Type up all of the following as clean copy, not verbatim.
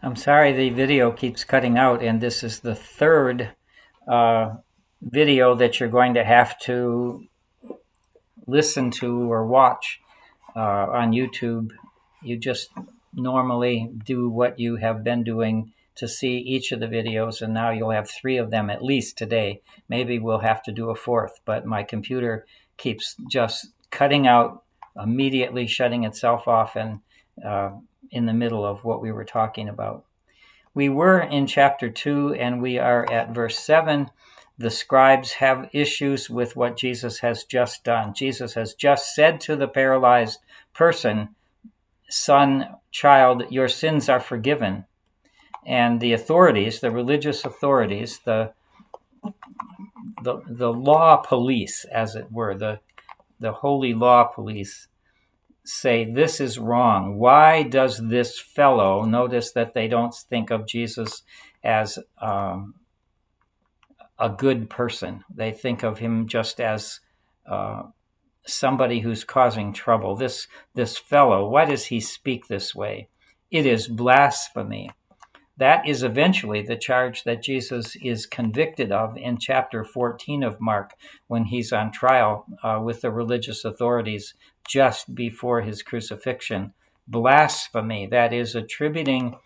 I'm sorry the video keeps cutting out, and this is the third video that you're going to have to listen to or watch on YouTube. You just normally do what you have been doing to see each of the videos, and now you'll have three of them at least today. Maybe we'll have to do a fourth, but my computer keeps just cutting out, immediately shutting itself off, and in the middle of what we were talking about. We were in chapter 2, and we are at verse 7. The scribes have issues with what Jesus has just done. Jesus has just said to the paralyzed person, "Son, child, your sins are forgiven." And the authorities, the religious authorities, the law police, as it were, the holy law police, say this is wrong. Why does this fellow, notice that they don't think of Jesus as a good person. They think of him just as somebody who's causing trouble. This fellow, why does he speak this way? It is blasphemy. That is eventually the charge that Jesus is convicted of in chapter 14 of Mark, when he's on trial with the religious authorities just before his crucifixion. Blasphemy, that is attributing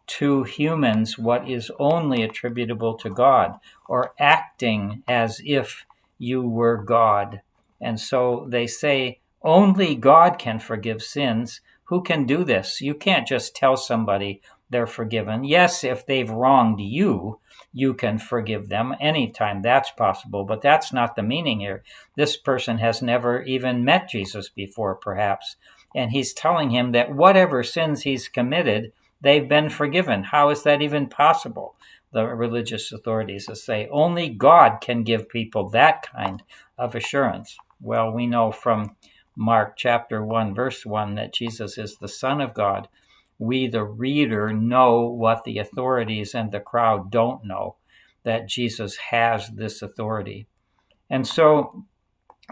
to humans what is only attributable to God, or acting as if you were God. And so they say only God can forgive sins. Who can do this? You can't just tell somebody they're forgiven. Yes, if they've wronged you, you can forgive them anytime. That's possible, but that's not the meaning here. This person has never even met Jesus before, perhaps, and he's telling him that whatever sins he's committed, they've been forgiven. How is that even possible? The religious authorities say only God can give people that kind of assurance. Well, we know from Mark chapter 1, verse 1, that Jesus is the Son of God. We, the reader, know what the authorities and the crowd don't know, that Jesus has this authority. And so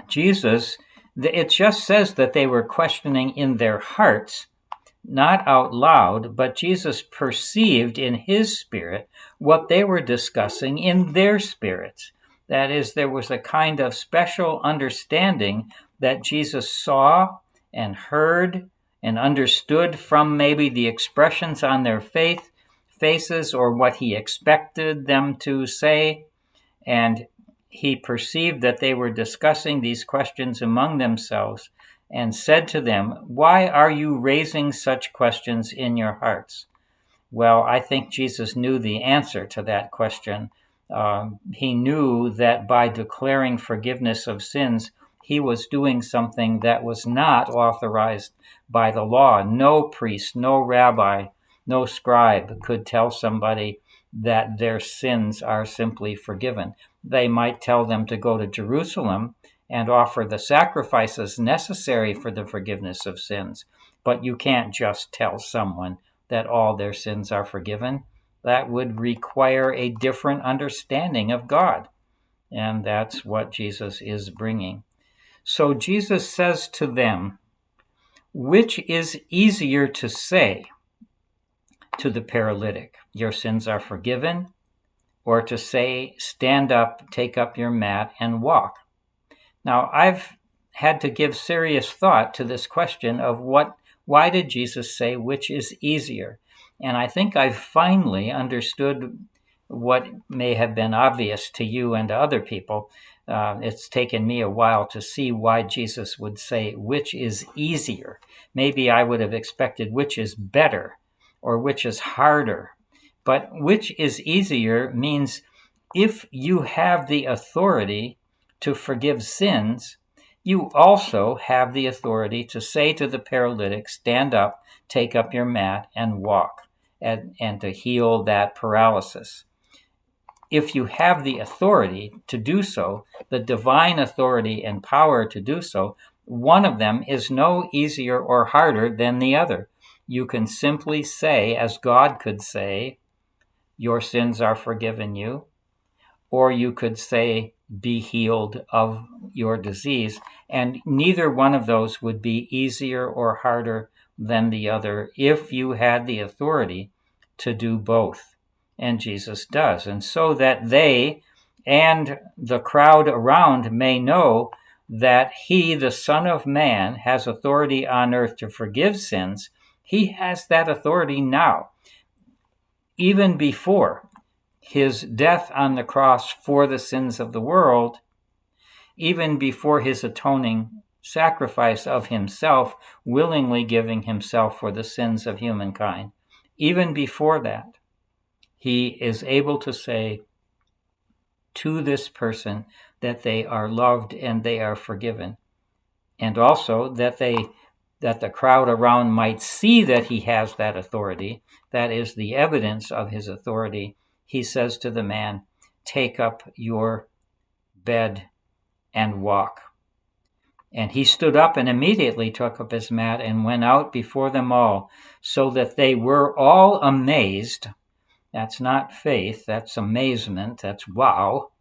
Jesus, it just says that they were questioning in their hearts, not out loud, but Jesus perceived in his spirit what they were discussing in their spirits. That is, there was a kind of special understanding that Jesus saw and heard and understood from maybe the expressions on their faces or what he expected them to say. And he perceived that they were discussing these questions among themselves, and said to them, "Why are you raising such questions in your hearts?" Well, I think Jesus knew the answer to that question. He knew that by declaring forgiveness of sins, he was doing something that was not authorized by the law. No priest, no rabbi, no scribe could tell somebody that their sins are simply forgiven. They might tell them to go to Jerusalem and offer the sacrifices necessary for the forgiveness of sins, but you can't just tell someone that all their sins are forgiven. That would require a different understanding of God. And that's what Jesus is bringing. So Jesus says to them, which is easier to say to the paralytic, "Your sins are forgiven," or to say, "Stand up, take up your mat, and walk"? Now, I've had to give serious thought to this question of why did Jesus say which is easier? And I think I've finally understood what may have been obvious to you and to other people. It's taken me a while to see why Jesus would say which is easier. Maybe I would have expected which is better or which is harder. But which is easier means if you have the authority to forgive sins, you also have the authority to say to the paralytic, "Stand up, take up your mat, and walk," and to heal that paralysis. If you have the authority to do so, the divine authority and power to do so, one of them is no easier or harder than the other. You can simply say, as God could say, "Your sins are forgiven you," or you could say, "Be healed of your disease." And neither one of those would be easier or harder than the other if you had the authority to do both. And Jesus does. And so that they and the crowd around may know that he, the Son of Man, has authority on earth to forgive sins, he has that authority now. Even before his death on the cross for the sins of the world, even before his atoning sacrifice of himself, willingly giving himself for the sins of humankind, even before that, he is able to say to this person that they are loved and they are forgiven. And also that the crowd around might see that he has that authority. That is the evidence of his authority. He says to the man, "Take up your bed and walk." And he stood up and immediately took up his mat and went out before them all, so that they were all amazed. That's not faith, that's amazement, that's wow.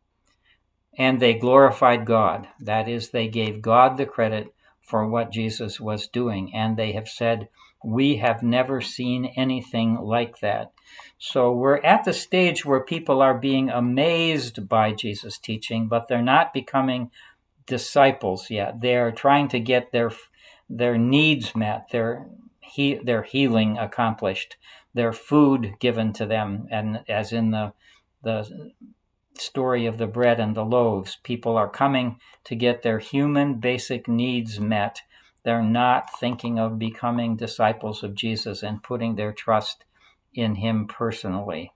And they glorified God. That is, they gave God the credit for what Jesus was doing. And they have said, "We have never seen anything like that." So we're at the stage where people are being amazed by Jesus' teaching, but they're not becoming disciples yet. They're trying to get their needs met, their healing accomplished, their food given to them. And as in the story of the bread and the loaves, people are coming to get their human basic needs met. They're not thinking of becoming disciples of Jesus and putting their trust in him personally.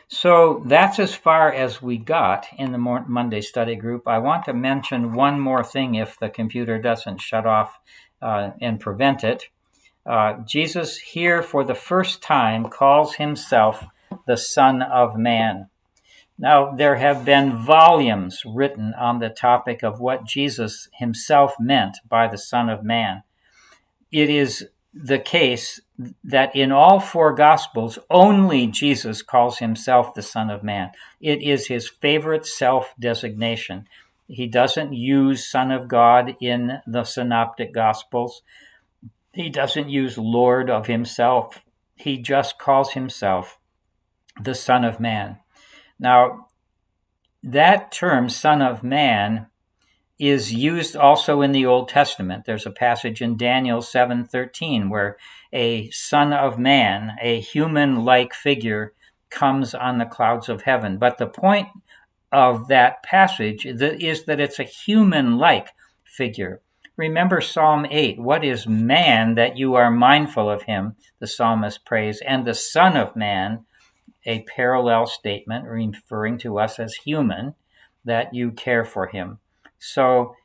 So that's as far as we got in the Monday study group. I want to mention one more thing if the computer doesn't shut off and prevent it. Jesus here for the first time calls himself the Son of Man. Now, there have been volumes written on the topic of what Jesus himself meant by the Son of Man. It is the case that in all four Gospels, only Jesus calls himself the Son of Man. It is his favorite self-designation. He doesn't use Son of God in the Synoptic Gospels. He doesn't use Lord of himself. He just calls himself the Son of Man. Now, that term, Son of Man, is used also in the Old Testament. There's a passage in Daniel 7:13 where a son of man, a human-like figure, comes on the clouds of heaven. But the point of that passage is that it's a human-like figure. Remember Psalm 8, "What is man that you are mindful of him?" the psalmist prays, and the Son of Man, a parallel statement referring to us as human, that you care for him. So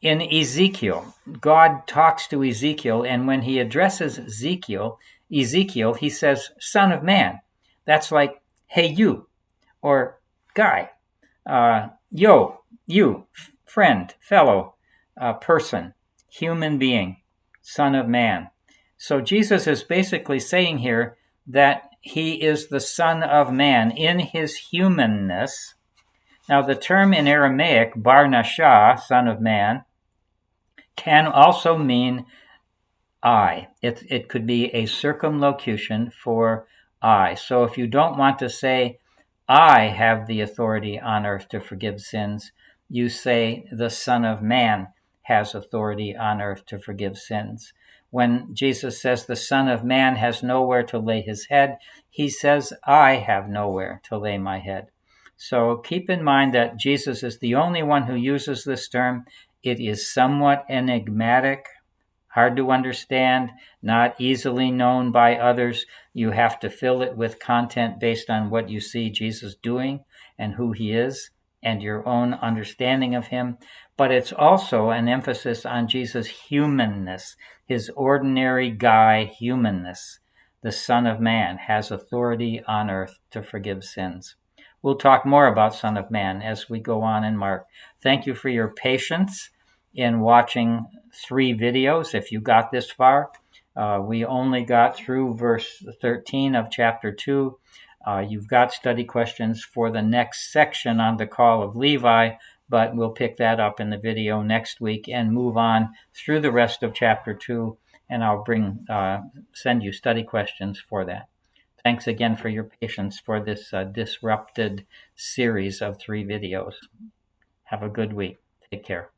in Ezekiel, God talks to Ezekiel, and when he addresses Ezekiel, he says, "Son of man." That's like, "Hey, you," or "Guy," "Yo, you," friend, fellow, person, human being, Son of Man. So Jesus is basically saying here that he is the Son of Man in his humanness. Now, the term in Aramaic, Bar Nashah, Son of Man, can also mean I. It could be a circumlocution for I. So if you don't want to say, "I have the authority on earth to forgive sins," you say, "The Son of Man has authority on earth to forgive sins." When Jesus says the Son of Man has nowhere to lay his head, he says, "I have nowhere to lay my head." So keep in mind that Jesus is the only one who uses this term. It is somewhat enigmatic, hard to understand, not easily known by others. You have to fill it with content based on what you see Jesus doing and who he is and your own understanding of him. But it's also an emphasis on Jesus' humanness, his ordinary guy humanness. The Son of Man has authority on earth to forgive sins. We'll talk more about Son of Man as we go on in Mark. Thank you for your patience in watching 3 videos. If you got this far, we only got through verse 13 of chapter 2. You've got study questions for the next section on the call of Levi, but we'll pick that up in the video next week and move on through the rest of chapter 2 and I'll send you study questions for that. Thanks again for your patience for this disrupted series of 3 videos. Have a good week. Take care.